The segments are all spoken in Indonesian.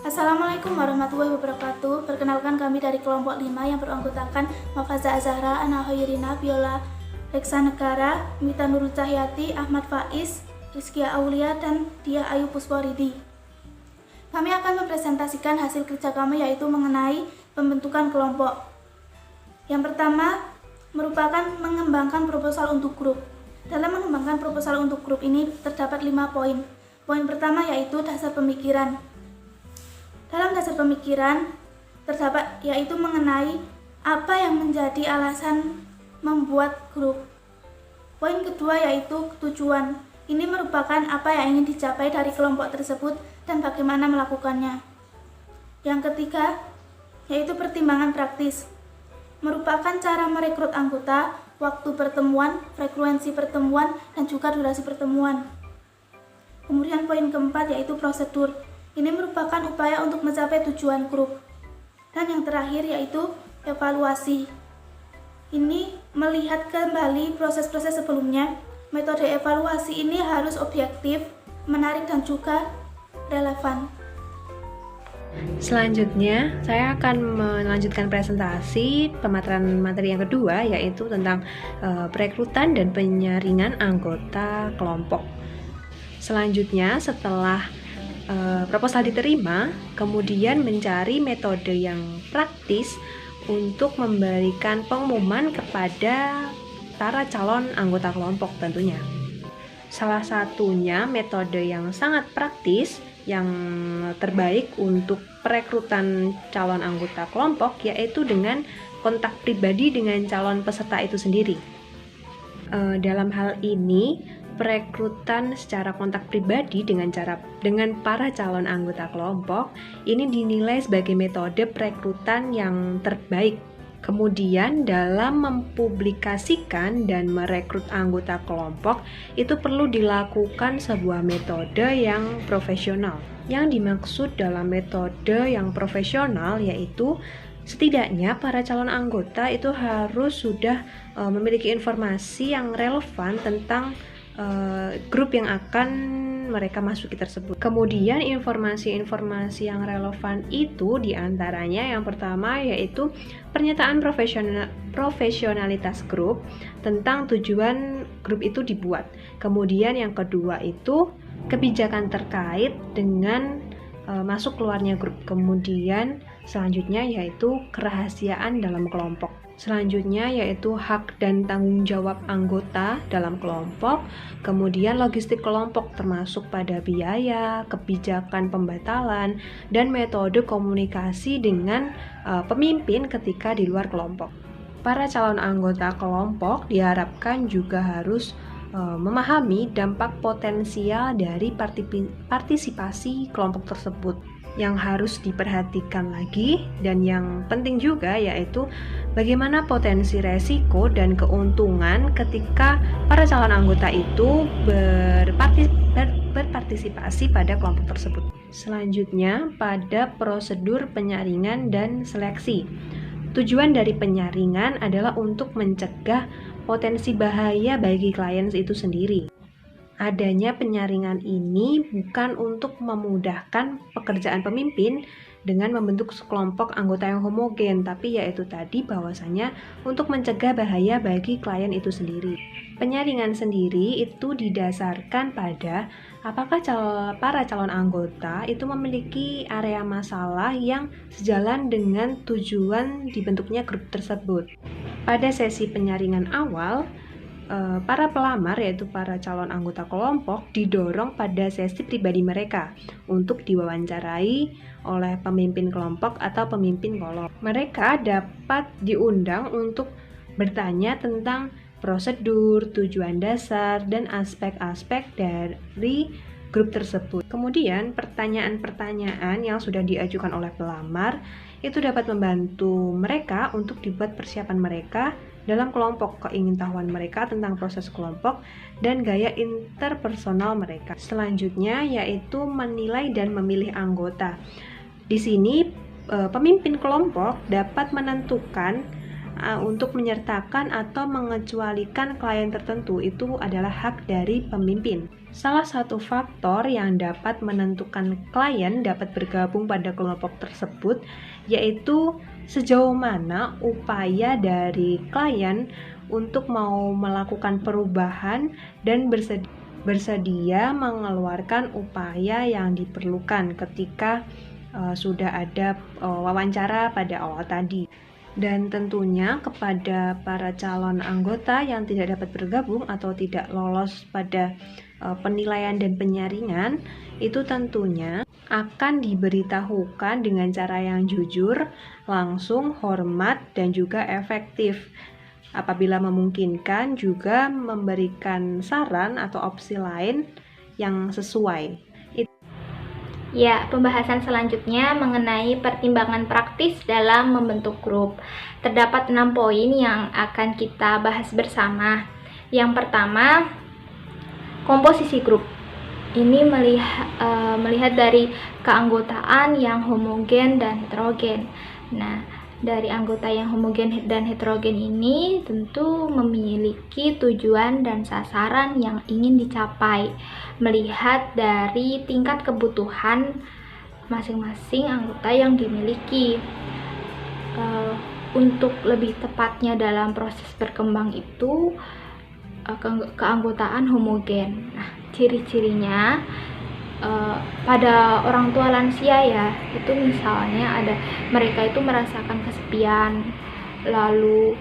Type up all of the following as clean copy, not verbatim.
Assalamualaikum warahmatullahi wabarakatuh. Perkenalkan kami dari kelompok 5 yang beranggotakan Mafaza Azahra, Ana Hoirina, Biola Reksa Negara, Mita Nurul Cahyati, Ahmad Faiz, Rizkia Aulia, dan Dia Ayu Pusporidi. Kami akan mempresentasikan hasil kerja kami, yaitu mengenai pembentukan kelompok. Yang pertama merupakan mengembangkan proposal untuk grup. Dalam mengembangkan proposal untuk grup ini terdapat 5 poin. Poin pertama yaitu dasar pemikiran. Dalam dasar pemikiran terdapat yaitu mengenai apa yang menjadi alasan membuat grup. Poin kedua yaitu tujuan. Ini merupakan apa yang ingin dicapai dari kelompok tersebut dan bagaimana melakukannya. Yang ketiga yaitu pertimbangan praktis. Merupakan cara merekrut anggota, waktu pertemuan, frekuensi pertemuan, dan juga durasi pertemuan. Kemudian poin keempat yaitu prosedur. Ini merupakan upaya untuk mencapai tujuan grup. Dan yang terakhir yaitu evaluasi. Ini melihat kembali proses-proses sebelumnya. Metode evaluasi ini harus objektif, menarik, dan juga relevan. Selanjutnya, saya akan melanjutkan presentasi pemaparan materi yang kedua, yaitu tentang perekrutan dan penyaringan anggota kelompok. Selanjutnya, setelah proposal diterima, kemudian mencari metode yang praktis untuk memberikan pengumuman kepada para calon anggota kelompok tentunya. Salah satunya metode yang sangat praktis yang terbaik untuk perekrutan calon anggota kelompok yaitu dengan kontak pribadi dengan calon peserta itu sendiri. Dalam hal ini, perekrutan secara kontak pribadi dengan para calon anggota kelompok ini dinilai sebagai metode perekrutan yang terbaik. Kemudian dalam mempublikasikan dan merekrut anggota kelompok itu perlu dilakukan sebuah metode yang profesional. Yang dimaksud dalam metode yang profesional yaitu setidaknya para calon anggota itu harus sudah memiliki informasi yang relevan tentang grup yang akan mereka masuki tersebut. Kemudian informasi-informasi yang relevan itu diantaranya yang pertama yaitu pernyataan profesionalitas grup tentang tujuan grup itu dibuat. Kemudian yang kedua itu kebijakan terkait dengan masuk keluarnya grup. Kemudian selanjutnya yaitu kerahasiaan dalam kelompok. Selanjutnya yaitu hak dan tanggung jawab anggota dalam kelompok, kemudian logistik kelompok termasuk pada biaya, kebijakan pembatalan, dan metode komunikasi dengan pemimpin ketika di luar kelompok. Para calon anggota kelompok diharapkan juga harus memahami dampak potensial dari partisipasi kelompok tersebut. Yang harus diperhatikan lagi dan yang penting juga yaitu bagaimana potensi resiko dan keuntungan ketika para calon anggota itu berpartisipasi pada kelompok tersebut. Selanjutnya pada prosedur penyaringan dan seleksi. Tujuan dari penyaringan adalah untuk mencegah potensi bahaya bagi klien itu sendiri. Adanya penyaringan ini bukan untuk memudahkan pekerjaan pemimpin dengan membentuk sekelompok anggota yang homogen, tapi yaitu tadi bahwasanya untuk mencegah bahaya bagi klien itu sendiri. Penyaringan sendiri itu didasarkan pada apakah para calon anggota itu memiliki area masalah yang sejalan dengan tujuan dibentuknya grup tersebut. Pada sesi penyaringan awal, para pelamar yaitu para calon anggota kelompok didorong pada sesi pribadi mereka untuk diwawancarai oleh pemimpin kelompok atau pemimpin kelompok. Mereka dapat diundang untuk bertanya tentang prosedur, tujuan dasar, dan aspek-aspek dari grup tersebut. Kemudian pertanyaan-pertanyaan yang sudah diajukan oleh pelamar itu dapat membantu mereka untuk dibuat persiapan mereka dalam kelompok, keingintahuan mereka tentang proses kelompok, dan gaya interpersonal mereka. Selanjutnya yaitu menilai dan memilih anggota. Di sini pemimpin kelompok dapat menentukan untuk menyertakan atau mengecualikan klien tertentu. Itu adalah hak dari pemimpin. Salah satu faktor yang dapat menentukan klien dapat bergabung pada kelompok tersebut yaitu sejauh mana upaya dari klien untuk mau melakukan perubahan dan bersedia mengeluarkan upaya yang diperlukan ketika sudah ada wawancara pada awal tadi. Dan tentunya kepada para calon anggota yang tidak dapat bergabung atau tidak lolos pada penilaian dan penyaringan, itu tentunya akan diberitahukan dengan cara yang jujur, langsung, hormat, dan juga efektif. Apabila memungkinkan, juga memberikan saran atau opsi lain yang sesuai. Ya, pembahasan selanjutnya mengenai pertimbangan praktis dalam membentuk grup. Terdapat 6 poin yang akan kita bahas bersama. Yang pertama, komposisi grup. Ini melihat dari keanggotaan yang homogen dan heterogen. Nah, dari anggota yang homogen dan heterogen ini tentu memiliki tujuan dan sasaran yang ingin dicapai, melihat dari tingkat kebutuhan masing-masing anggota yang dimiliki. Untuk lebih tepatnya dalam proses berkembang itu keanggotaan homogen. Nah, ciri-cirinya pada orang tua lansia ya, itu misalnya ada mereka itu merasakan kesepian, lalu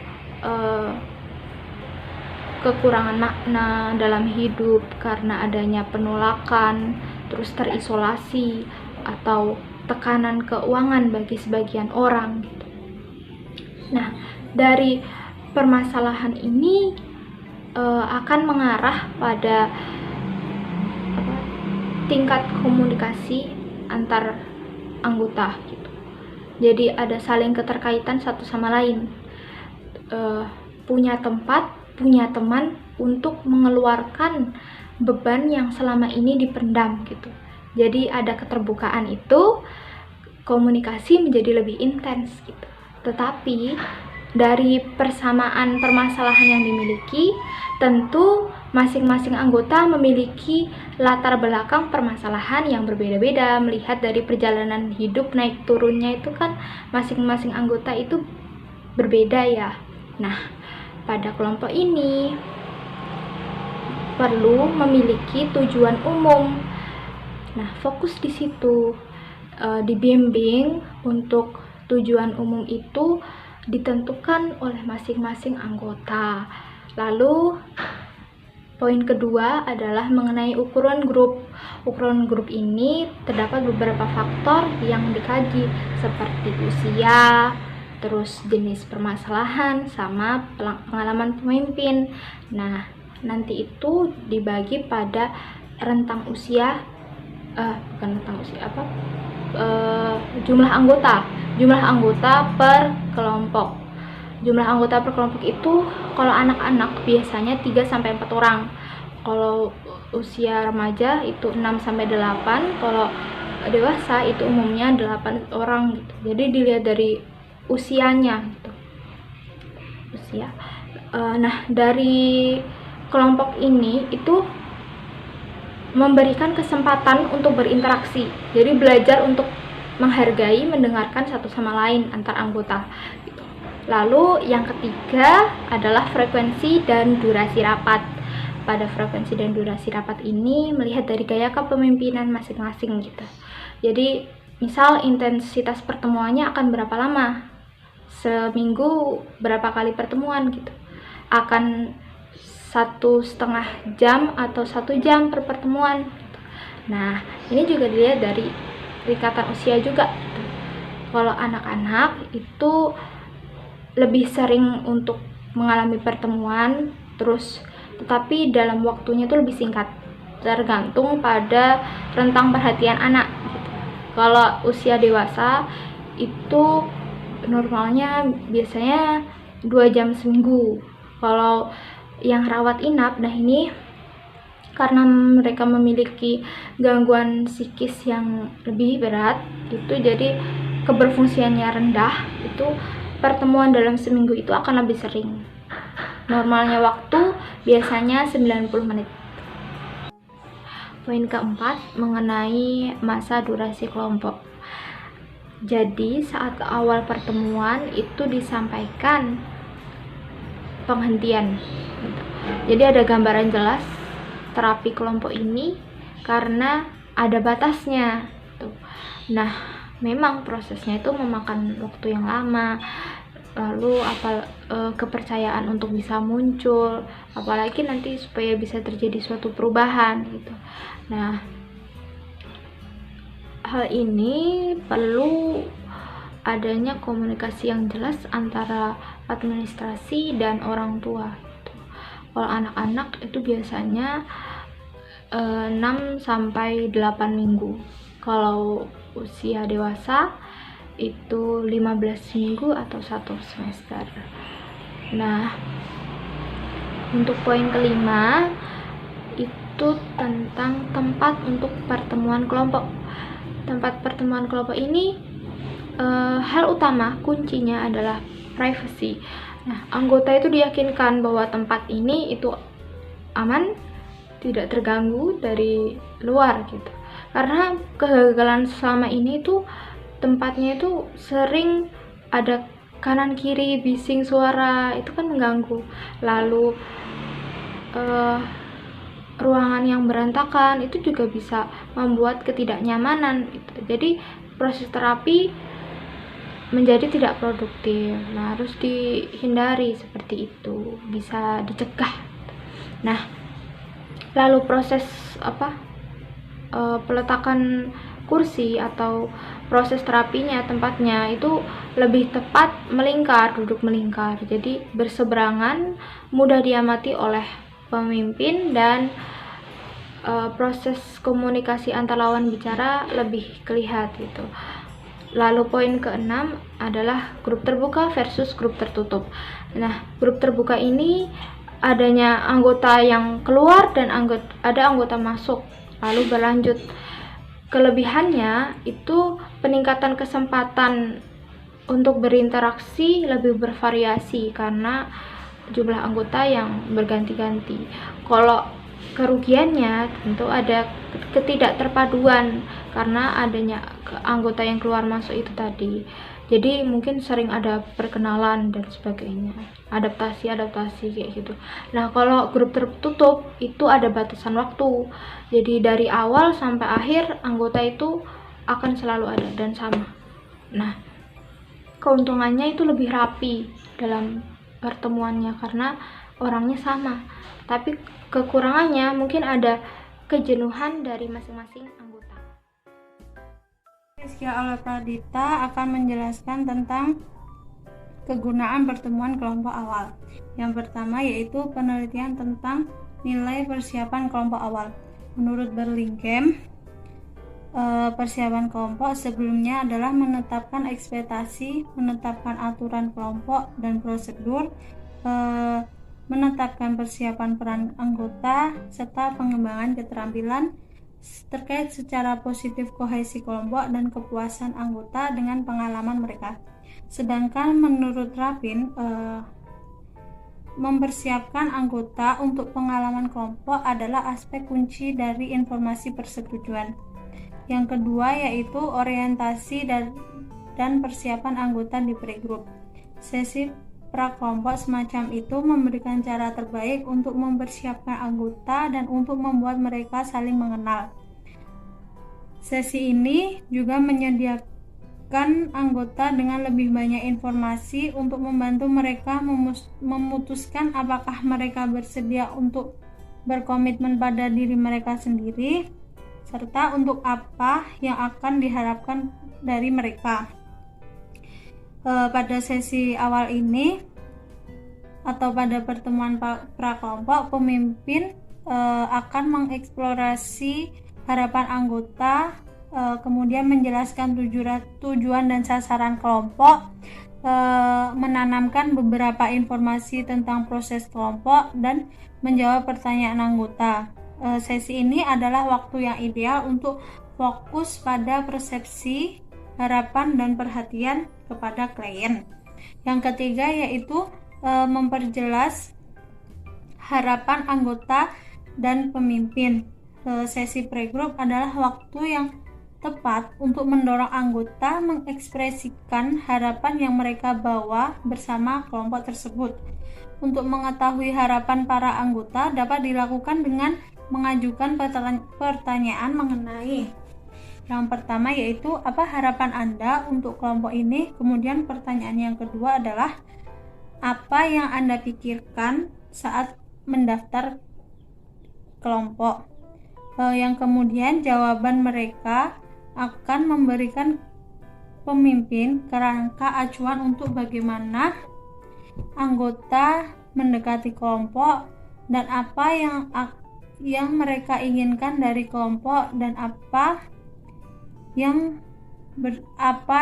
kekurangan makna dalam hidup karena adanya penolakan, terus terisolasi atau tekanan keuangan bagi sebagian orang gitu. Nah, dari permasalahan ini akan mengarah pada tingkat komunikasi antar anggota gitu. Jadi ada saling keterkaitan satu sama lain, punya tempat, punya teman untuk mengeluarkan beban yang selama ini dipendam gitu. Jadi ada keterbukaan itu, komunikasi menjadi lebih intens gitu. Tetapi dari persamaan permasalahan yang dimiliki, tentu masing-masing anggota memiliki latar belakang permasalahan yang berbeda-beda. Melihat dari perjalanan hidup naik turunnya itu kan masing-masing anggota itu berbeda ya. Nah, pada kelompok ini perlu memiliki tujuan umum. Nah, fokus di situ, dibimbing untuk tujuan umum itu ditentukan oleh masing-masing anggota. Lalu poin kedua adalah mengenai ukuran grup. Ukuran grup ini terdapat beberapa faktor yang dikaji seperti usia, terus jenis permasalahan, sama pengalaman pemimpin. Nah, nanti itu dibagi pada rentang usia, jumlah anggota per kelompok. Jumlah anggota per kelompok itu kalau anak-anak biasanya 3-4 orang. Kalau usia remaja itu 6-8, kalau dewasa itu umumnya 8 orang gitu. Jadi dilihat dari usianya gitu. Usia. Nah, dari kelompok ini itu memberikan kesempatan untuk berinteraksi. Jadi belajar untuk menghargai, mendengarkan satu sama lain antar anggota gitu. Lalu yang ketiga adalah frekuensi dan durasi rapat. Pada frekuensi dan durasi rapat ini melihat dari gaya kepemimpinan masing-masing gitu. Jadi misal intensitas pertemuannya akan berapa lama, seminggu berapa kali pertemuan gitu, akan 1,5 jam atau 1 jam per pertemuan gitu. Nah, ini juga dilihat dari tingkatan usia juga gitu. Kalau anak-anak itu lebih sering untuk mengalami pertemuan terus, tetapi dalam waktunya itu lebih singkat, tergantung pada rentang perhatian anak gitu. Kalau usia dewasa itu normalnya biasanya 2 jam seminggu. Kalau yang rawat inap, nah ini karena mereka memiliki gangguan psikis yang lebih berat itu, jadi keberfungsiannya rendah, itu pertemuan dalam seminggu itu akan lebih sering. Normalnya waktu biasanya 90 menit. Poin keempat mengenai masa durasi kelompok. Jadi saat awal pertemuan itu disampaikan penghentian. Jadi ada gambaran jelas terapi kelompok ini karena ada batasnya. Nah, memang prosesnya itu memakan waktu yang lama. Lalu kepercayaan untuk bisa muncul, apalagi nanti supaya bisa terjadi suatu perubahan gitu. Nah, hal ini perlu adanya komunikasi yang jelas antara administrasi dan orang tua gitu. Kalau anak-anak itu biasanya 6 sampai 8 minggu. Kalau usia dewasa itu 15 minggu atau 1 semester. Nah, untuk poin kelima itu tentang tempat untuk pertemuan kelompok. Tempat pertemuan kelompok ini hal utama kuncinya adalah privacy. Nah, anggota itu diyakinkan bahwa tempat ini itu aman, tidak terganggu dari luar gitu. Karena kegagalan selama ini itu tempatnya itu sering ada kanan kiri bising suara, itu kan mengganggu. Lalu ruangan yang berantakan itu juga bisa membuat ketidaknyamanan gitu. Jadi proses terapi menjadi tidak produktif. Nah, harus dihindari seperti itu, bisa dicegah. Nah, lalu proses peletakan kursi atau proses terapinya, tempatnya itu lebih tepat melingkar, duduk melingkar, jadi berseberangan, mudah diamati oleh pemimpin, dan proses komunikasi antar lawan bicara lebih kelihatan gitu. Lalu poin keenam adalah grup terbuka versus grup tertutup. Nah, grup terbuka ini adanya anggota yang keluar dan ada anggota masuk lalu berlanjut. Kelebihannya itu peningkatan kesempatan untuk berinteraksi lebih bervariasi karena jumlah anggota yang berganti-ganti. Kalau kerugiannya tentu ada ketidakterpaduan karena adanya anggota yang keluar masuk itu tadi. Jadi mungkin sering ada perkenalan dan sebagainya, adaptasi kayak gitu. Nah, kalau grup tertutup itu ada batasan waktu. Jadi dari awal sampai akhir anggota itu akan selalu ada dan sama. Nah, keuntungannya itu lebih rapi dalam pertemuannya karena orangnya sama. Tapi kekurangannya mungkin ada kejenuhan dari masing-masing anggota. Rizkia Aula Pradita akan menjelaskan tentang kegunaan pertemuan kelompok awal. Yang pertama yaitu penelitian tentang nilai persiapan kelompok awal. Menurut Burlingame, persiapan kelompok sebelumnya adalah menetapkan ekspektasi, menetapkan aturan kelompok dan prosedur, menetapkan persiapan peran anggota, serta pengembangan keterampilan terkait secara positif kohesi kelompok dan kepuasan anggota dengan pengalaman mereka. Sedangkan menurut Rabin, mempersiapkan anggota untuk pengalaman kelompok adalah aspek kunci dari informasi persetujuan. Yang kedua yaitu orientasi dan persiapan anggota di playgroup. Sesi prakelompok semacam itu memberikan cara terbaik untuk mempersiapkan anggota dan untuk membuat mereka saling mengenal. Sesi ini juga menyediakan anggota dengan lebih banyak informasi untuk membantu mereka memutuskan apakah mereka bersedia untuk berkomitmen pada diri mereka sendiri, serta untuk apa yang akan diharapkan dari mereka. Pada sesi awal ini atau pada pertemuan prakelompok, pemimpin akan mengeksplorasi harapan anggota, kemudian menjelaskan tujuan dan sasaran kelompok, menanamkan beberapa informasi tentang proses kelompok, dan menjawab pertanyaan anggota. Sesi ini adalah waktu yang ideal untuk fokus pada persepsi, harapan, dan perhatian kepada klien. Yang ketiga yaitu memperjelas harapan anggota dan pemimpin. sesi playgroup adalah waktu yang tepat untuk mendorong anggota mengekspresikan harapan yang mereka bawa bersama kelompok tersebut. Untuk mengetahui harapan para anggota dapat dilakukan dengan mengajukan pertanyaan mengenai yang pertama, yaitu apa harapan Anda untuk kelompok ini. Kemudian pertanyaan yang kedua adalah apa yang Anda pikirkan saat mendaftar kelompok. Yang kemudian jawaban mereka akan memberikan pemimpin kerangka acuan untuk bagaimana anggota mendekati kelompok dan apa yang mereka inginkan dari kelompok dan apa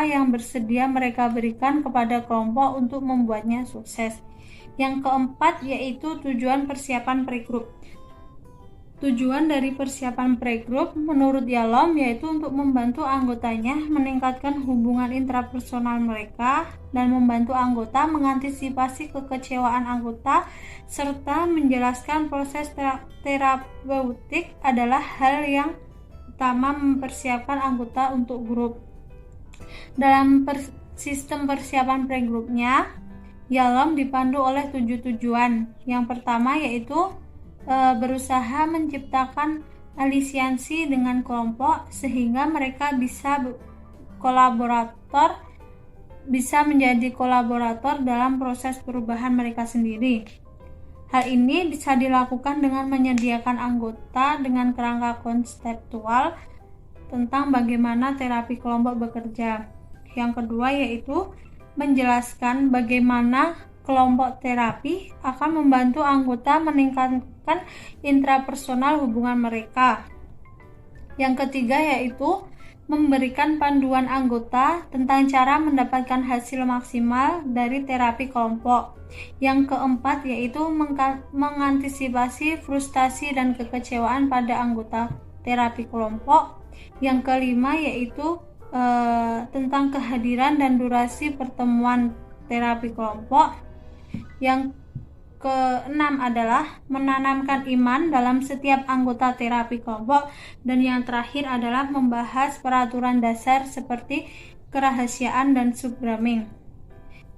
yang bersedia mereka berikan kepada kelompok untuk membuatnya sukses. Yang keempat yaitu tujuan persiapan playgroup. Tujuan dari persiapan playgroup menurut Yalom yaitu untuk membantu anggotanya meningkatkan hubungan intrapersonal mereka dan membantu anggota mengantisipasi kekecewaan anggota serta menjelaskan proses terapeutik adalah hal yang utama mempersiapkan anggota untuk grup. Dalam sistem persiapan playgroupnya, Yalom dipandu oleh 7 tujuan. Yang pertama yaitu berusaha menciptakan alisiansi dengan kelompok sehingga mereka bisa menjadi kolaborator dalam proses perubahan mereka sendiri. Hal ini bisa dilakukan dengan menyediakan anggota dengan kerangka konseptual tentang bagaimana terapi kelompok bekerja. Yang kedua yaitu menjelaskan bagaimana kelompok terapi akan membantu anggota meningkatkan intrapersonal hubungan mereka. Yang ketiga yaitu memberikan panduan anggota tentang cara mendapatkan hasil maksimal dari terapi kelompok. Yang keempat yaitu mengantisipasi frustasi dan kekecewaan pada anggota terapi kelompok. Yang kelima yaitu tentang kehadiran dan durasi pertemuan terapi kelompok. Yang keenam adalah menanamkan iman dalam setiap anggota terapi kelompok. Dan yang terakhir adalah membahas peraturan dasar seperti kerahasiaan dan subraming.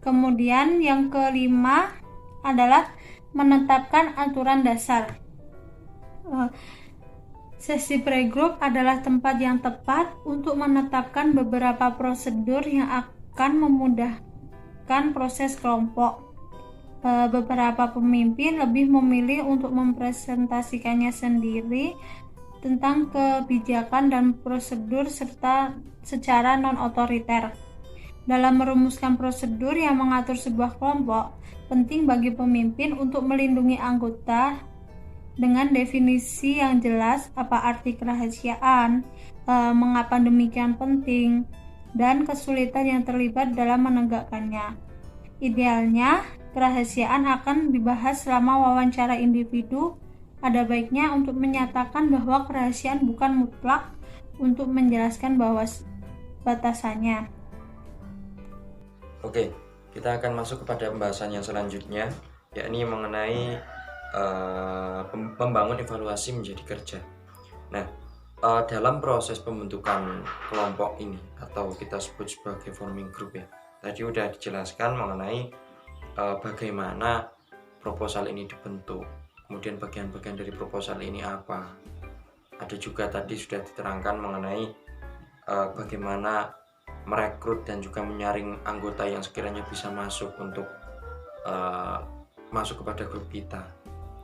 Kemudian yang kelima adalah menetapkan aturan dasar. Sesi playgroup adalah tempat yang tepat untuk menetapkan beberapa prosedur yang akan memudahkan proses kelompok. Beberapa pemimpin lebih memilih untuk mempresentasikannya sendiri tentang kebijakan dan prosedur serta secara non-otoriter. Dalam merumuskan prosedur yang mengatur sebuah kelompok, penting bagi pemimpin untuk melindungi anggota dengan definisi yang jelas apa arti kerahasiaan, mengapa demikian penting, dan kesulitan yang terlibat dalam menegakkannya. Idealnya, kerahasiaan akan dibahas selama wawancara individu. Ada baiknya untuk menyatakan bahwa kerahasiaan bukan mutlak untuk menjelaskan bahwa batasannya. Oke, kita akan masuk kepada pembahasan yang selanjutnya, yakni mengenai membangun evaluasi menjadi kerja. Nah, dalam proses pembentukan kelompok ini atau kita sebut sebagai forming group ya, tadi udah dijelaskan mengenai bagaimana proposal ini dibentuk, kemudian bagian-bagian dari proposal ini apa. Ada juga tadi sudah diterangkan mengenai bagaimana merekrut dan juga menyaring anggota yang sekiranya bisa masuk untuk masuk kepada grup kita.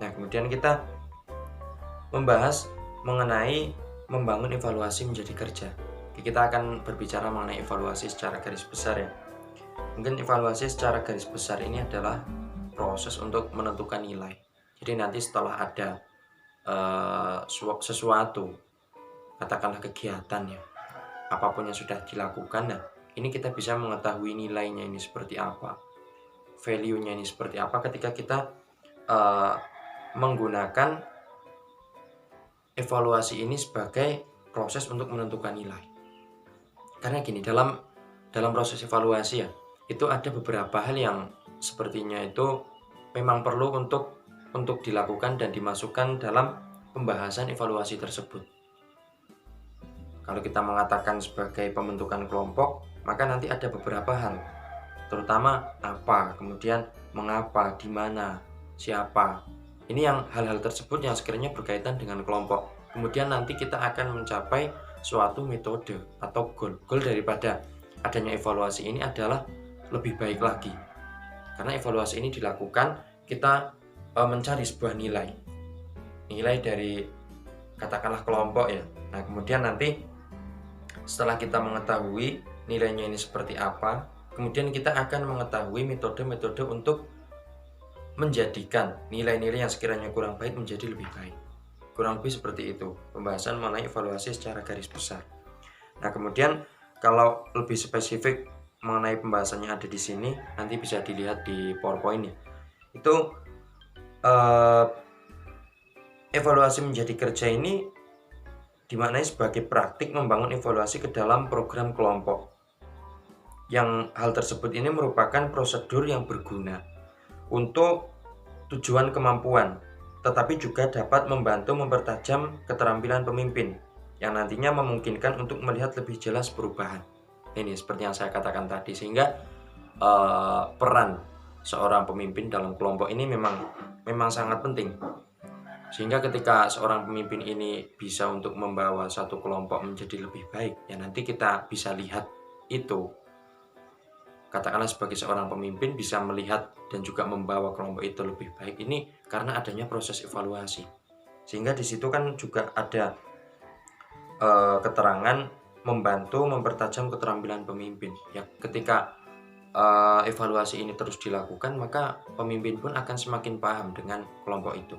Nah, kemudian kita membahas mengenai membangun evaluasi menjadi kerja. Kita akan berbicara mengenai evaluasi secara garis besar ya. Mungkin evaluasi secara garis besar ini adalah proses untuk menentukan nilai. Jadi nanti setelah ada sesuatu, katakanlah kegiatan ya, apapun yang sudah dilakukan, nah ini kita bisa mengetahui nilainya ini seperti apa, value-nya ini seperti apa ketika kita menggunakan evaluasi ini sebagai proses untuk menentukan nilai. Karena gini, dalam proses evaluasi ya, itu ada beberapa hal yang sepertinya itu memang perlu untuk dilakukan dan dimasukkan dalam pembahasan evaluasi tersebut. Kalau kita mengatakan sebagai pembentukan kelompok, maka nanti ada beberapa hal, terutama apa, kemudian mengapa, di mana, siapa. Ini yang hal-hal tersebut yang sekiranya berkaitan dengan kelompok. Kemudian nanti kita akan mencapai suatu metode atau goal. Goal daripada adanya evaluasi ini adalah lebih baik lagi. Karena evaluasi ini dilakukan, kita mencari sebuah nilai dari katakanlah kelompok ya. Nah, kemudian nanti setelah kita mengetahui nilainya ini seperti apa, kemudian kita akan mengetahui metode-metode untuk menjadikan nilai-nilai yang sekiranya kurang baik menjadi lebih baik. Kurang lebih seperti itu pembahasan mengenai evaluasi secara garis besar. Nah, kemudian kalau lebih spesifik mengenai pembahasannya ada di sini, nanti bisa dilihat di PowerPoint ya. Itu evaluasi menjadi kerja ini dimaknai sebagai praktik membangun evaluasi ke dalam program kelompok. Yang hal tersebut ini merupakan prosedur yang berguna untuk tujuan kemampuan, tetapi juga dapat membantu mempertajam keterampilan pemimpin yang nantinya memungkinkan untuk melihat lebih jelas perubahan. Ini seperti yang saya katakan tadi, sehingga peran seorang pemimpin dalam kelompok ini memang sangat penting. Sehingga ketika seorang pemimpin ini bisa untuk membawa satu kelompok menjadi lebih baik, ya nanti kita bisa lihat itu. Katakanlah sebagai seorang pemimpin bisa melihat dan juga membawa kelompok itu lebih baik ini karena adanya proses evaluasi. Sehingga di situ kan juga ada keterangan membantu mempertajam keterampilan pemimpin. Ya, ketika evaluasi ini terus dilakukan, maka pemimpin pun akan semakin paham dengan kelompok itu.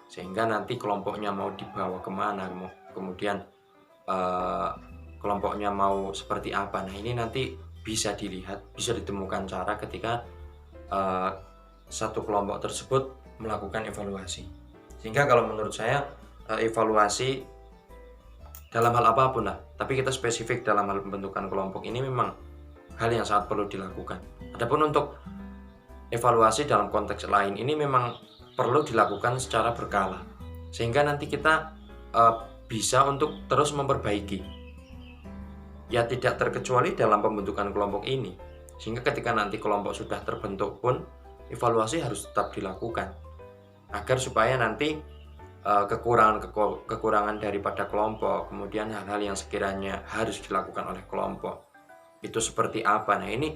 Sehingga nanti kelompoknya mau dibawa kemana, kemudian kelompoknya mau seperti apa. Nah, ini nanti bisa dilihat, bisa ditemukan cara ketika satu kelompok tersebut melakukan evaluasi. Sehingga kalau menurut saya evaluasi dalam hal apapun lah, tapi kita spesifik dalam hal pembentukan kelompok ini memang hal yang sangat perlu dilakukan. Adapun untuk evaluasi dalam konteks lain ini memang perlu dilakukan secara berkala, sehingga nanti kita bisa untuk terus memperbaiki. Ya, tidak terkecuali dalam pembentukan kelompok ini, sehingga ketika nanti kelompok sudah terbentuk pun evaluasi harus tetap dilakukan agar supaya nanti kekurangan daripada kelompok, kemudian hal-hal yang sekiranya harus dilakukan oleh kelompok itu seperti apa. Nah, ini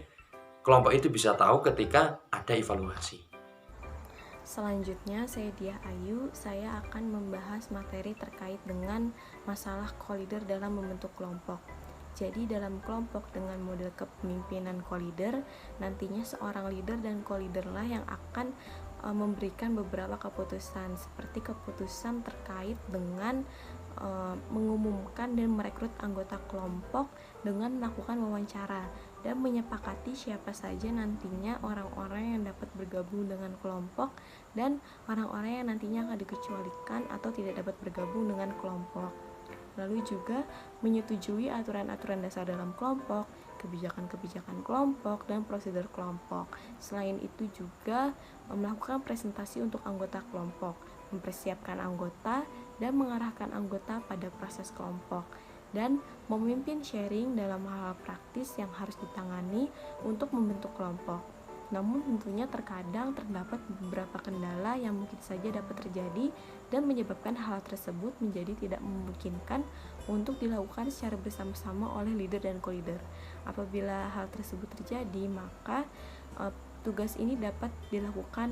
kelompok itu bisa tahu ketika ada evaluasi. Selanjutnya, saya Diah Ayu, saya akan membahas materi terkait dengan masalah co-leader dalam membentuk kelompok. Jadi dalam kelompok dengan model kepemimpinan co-leader, nantinya seorang leader dan co-leader lah yang akan memberikan beberapa keputusan, seperti keputusan terkait dengan mengumumkan dan merekrut anggota kelompok dengan melakukan wawancara dan menyepakati siapa saja nantinya orang-orang yang dapat bergabung dengan kelompok dan orang-orang yang nantinya akan dikecualikan atau tidak dapat bergabung dengan kelompok. Lalu juga menyetujui aturan-aturan dasar dalam kelompok, kebijakan-kebijakan kelompok, dan prosedur kelompok. Selain itu juga melakukan presentasi untuk anggota kelompok, mempersiapkan anggota, dan mengarahkan anggota pada proses kelompok, dan memimpin sharing dalam hal praktis yang harus ditangani untuk membentuk kelompok. Namun tentunya terkadang terdapat beberapa kendala yang mungkin saja dapat terjadi dan menyebabkan hal tersebut menjadi tidak memungkinkan untuk dilakukan secara bersama-sama oleh leader dan co-leader. Apabila hal tersebut terjadi, maka tugas ini dapat dilakukan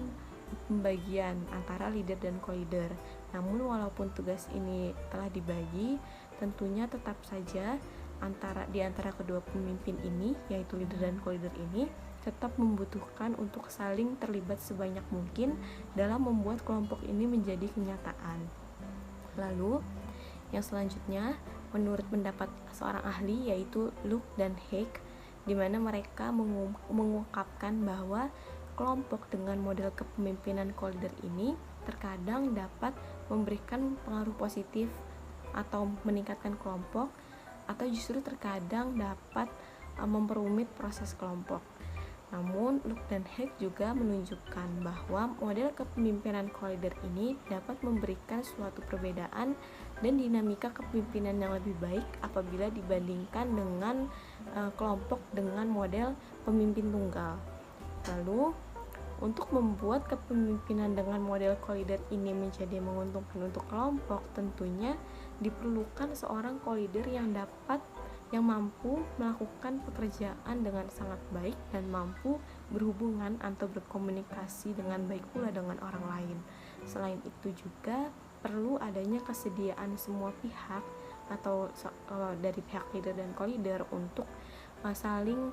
pembagian antara leader dan co-leader. Namun walaupun tugas ini telah dibagi, tentunya tetap saja di antara kedua pemimpin ini, yaitu leader dan co-leader ini, tetap membutuhkan untuk saling terlibat sebanyak mungkin dalam membuat kelompok ini menjadi kenyataan. Lalu, yang selanjutnya, menurut pendapat seorang ahli yaitu Luke dan Haig, di mana mereka mengungkapkan bahwa kelompok dengan model kepemimpinan co-leader ini terkadang dapat memberikan pengaruh positif atau meningkatkan kelompok, atau justru terkadang dapat memperumit proses kelompok. Namun, Luke dan Haig juga menunjukkan bahwa model kepemimpinan Collider ini dapat memberikan suatu perbedaan dan dinamika kepemimpinan yang lebih baik apabila dibandingkan dengan kelompok dengan model pemimpin tunggal. Lalu, untuk membuat kepemimpinan dengan model Collider ini menjadi menguntungkan untuk kelompok, tentunya diperlukan seorang Collider yang mampu melakukan pekerjaan dengan sangat baik dan mampu berhubungan atau berkomunikasi dengan baik pula dengan orang lain. Selain itu juga perlu adanya kesediaan semua pihak atau dari pihak leader dan co-leader untuk saling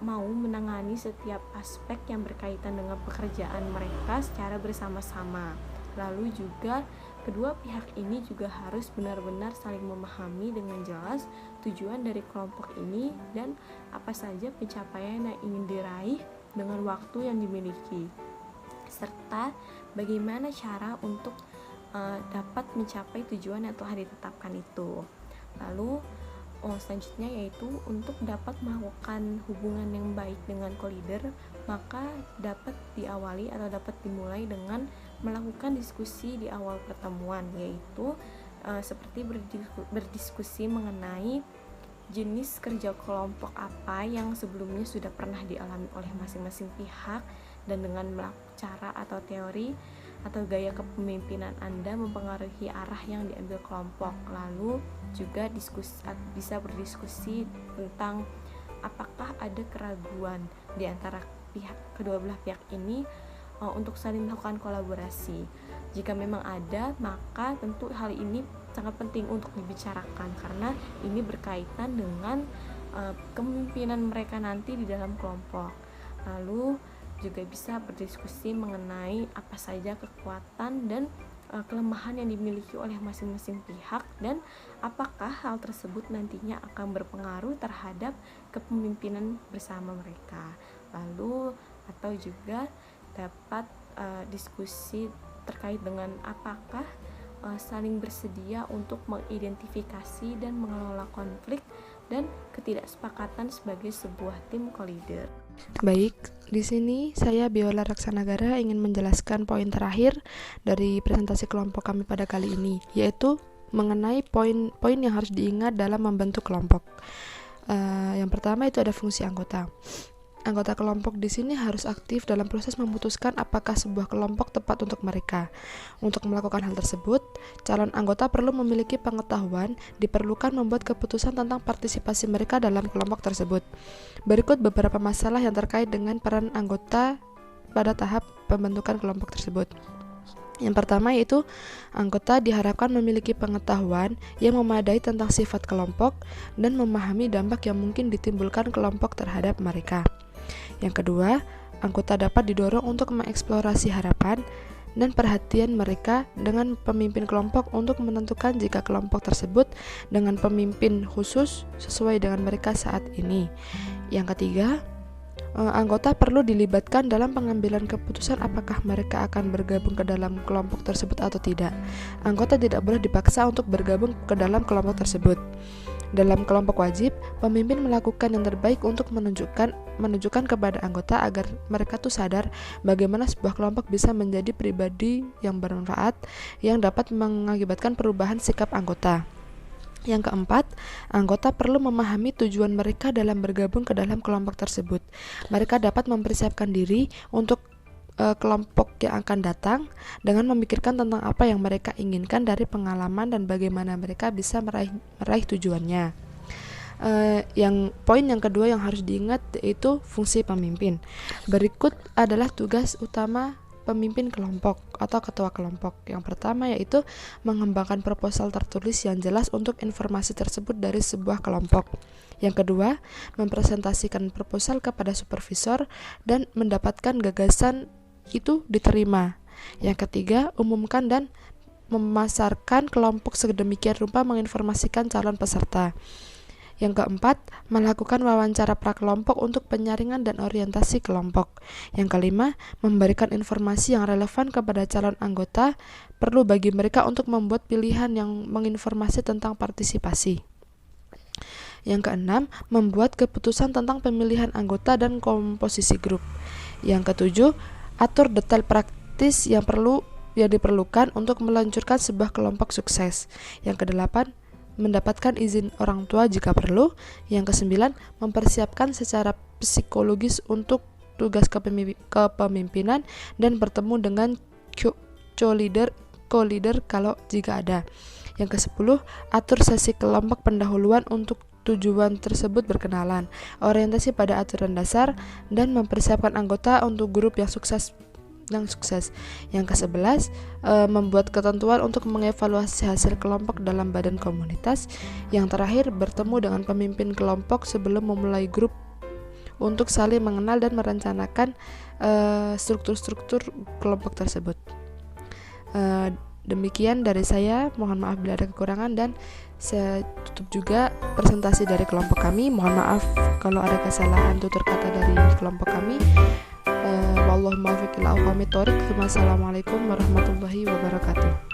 mau menangani setiap aspek yang berkaitan dengan pekerjaan mereka secara bersama-sama. Lalu juga kedua pihak ini juga harus benar-benar saling memahami dengan jelas tujuan dari kelompok ini dan apa saja pencapaian yang ingin diraih dengan waktu yang dimiliki, serta bagaimana cara untuk dapat mencapai tujuan yang telah ditetapkan itu. Lalu selanjutnya yaitu untuk dapat melakukan hubungan yang baik dengan co-leader, maka dapat diawali atau dapat dimulai dengan melakukan diskusi di awal pertemuan, yaitu seperti berdiskusi mengenai jenis kerja kelompok apa yang sebelumnya sudah pernah dialami oleh masing-masing pihak dan dengan cara atau teori atau gaya kepemimpinan Anda mempengaruhi arah yang diambil kelompok. Lalu juga bisa berdiskusi tentang apakah ada keraguan di antara kedua belah pihak ini untuk saling melakukan kolaborasi. Jika memang ada, maka tentu hal ini sangat penting untuk dibicarakan karena ini berkaitan dengan kepemimpinan mereka nanti di dalam kelompok. Lalu juga bisa berdiskusi mengenai apa saja kekuatan dan kelemahan yang dimiliki oleh masing-masing pihak dan apakah hal tersebut nantinya akan berpengaruh terhadap kepemimpinan bersama mereka. Lalu atau juga dapat diskusi terkait dengan apakah saling bersedia untuk mengidentifikasi dan mengelola konflik dan ketidaksepakatan sebagai sebuah tim co-leader. Baik, di sini saya Biola Raksanagara ingin menjelaskan poin terakhir dari presentasi kelompok kami pada kali ini, yaitu mengenai poin-poin yang harus diingat dalam membentuk kelompok. Yang pertama itu ada fungsi anggota. Anggota kelompok di sini harus aktif dalam proses memutuskan apakah sebuah kelompok tepat untuk mereka. Untuk melakukan hal tersebut, calon anggota perlu memiliki pengetahuan, diperlukan membuat keputusan tentang partisipasi mereka dalam kelompok tersebut. Berikut beberapa masalah yang terkait dengan peran anggota pada tahap pembentukan kelompok tersebut. Yang pertama yaitu anggota diharapkan memiliki pengetahuan yang memadai tentang sifat kelompok dan memahami dampak yang mungkin ditimbulkan kelompok terhadap mereka. Yang kedua, anggota dapat didorong untuk mengeksplorasi harapan dan perhatian mereka dengan pemimpin kelompok untuk menentukan jika kelompok tersebut dengan pemimpin khusus sesuai dengan mereka saat ini. Yang ketiga, anggota perlu dilibatkan dalam pengambilan keputusan apakah mereka akan bergabung ke dalam kelompok tersebut atau tidak. Anggota tidak boleh dipaksa untuk bergabung ke dalam kelompok tersebut. Dalam kelompok wajib, pemimpin melakukan yang terbaik untuk menunjukkan kepada anggota agar mereka tuh sadar bagaimana sebuah kelompok bisa menjadi pribadi yang bermanfaat yang dapat mengakibatkan perubahan sikap anggota. Yang keempat, anggota perlu memahami tujuan mereka dalam bergabung ke dalam kelompok tersebut. Mereka dapat mempersiapkan diri untuk kelompok yang akan datang dengan memikirkan tentang apa yang mereka inginkan dari pengalaman dan bagaimana mereka bisa meraih tujuannya. Poin yang kedua yang harus diingat yaitu fungsi pemimpin. Berikut adalah tugas utama pemimpin kelompok atau ketua kelompok. Yang pertama yaitu mengembangkan proposal tertulis yang jelas untuk informasi tersebut dari sebuah kelompok. Yang kedua, mempresentasikan proposal kepada supervisor dan mendapatkan gagasan itu diterima. Yang ketiga, umumkan dan memasarkan kelompok sedemikian rupa menginformasikan calon peserta. Yang keempat, melakukan wawancara prakelompok untuk penyaringan dan orientasi kelompok. Yang kelima, memberikan informasi yang relevan kepada calon anggota, perlu bagi mereka untuk membuat pilihan yang menginformasi tentang partisipasi. Yang keenam, membuat keputusan tentang pemilihan anggota dan komposisi grup. Yang ketujuh, atur detail praktis yang diperlukan untuk meluncurkan sebuah kelompok sukses. Yang kedelapan, mendapatkan izin orang tua jika perlu. Yang kesembilan, mempersiapkan secara psikologis untuk tugas kepemimpinan dan bertemu dengan co-leader kalau jika ada. Yang ke-10, atur sesi kelompok pendahuluan untuk tujuan tersebut berkenalan, orientasi pada aturan dasar, dan mempersiapkan anggota untuk grup yang sukses. Yang ke-11, membuat ketentuan untuk mengevaluasi hasil kelompok dalam badan komunitas. Yang terakhir, bertemu dengan pemimpin kelompok sebelum memulai grup untuk saling mengenal dan merencanakan struktur-struktur kelompok tersebut. Demikian dari saya, mohon maaf bila ada kekurangan, dan saya tutup juga presentasi dari kelompok kami. Mohon maaf kalau ada kesalahan tutur kata dari kelompok kami. Wallahu muwaffiq ila aqwamit thoriq. Wassalamualaikum warahmatullahi wabarakatuh.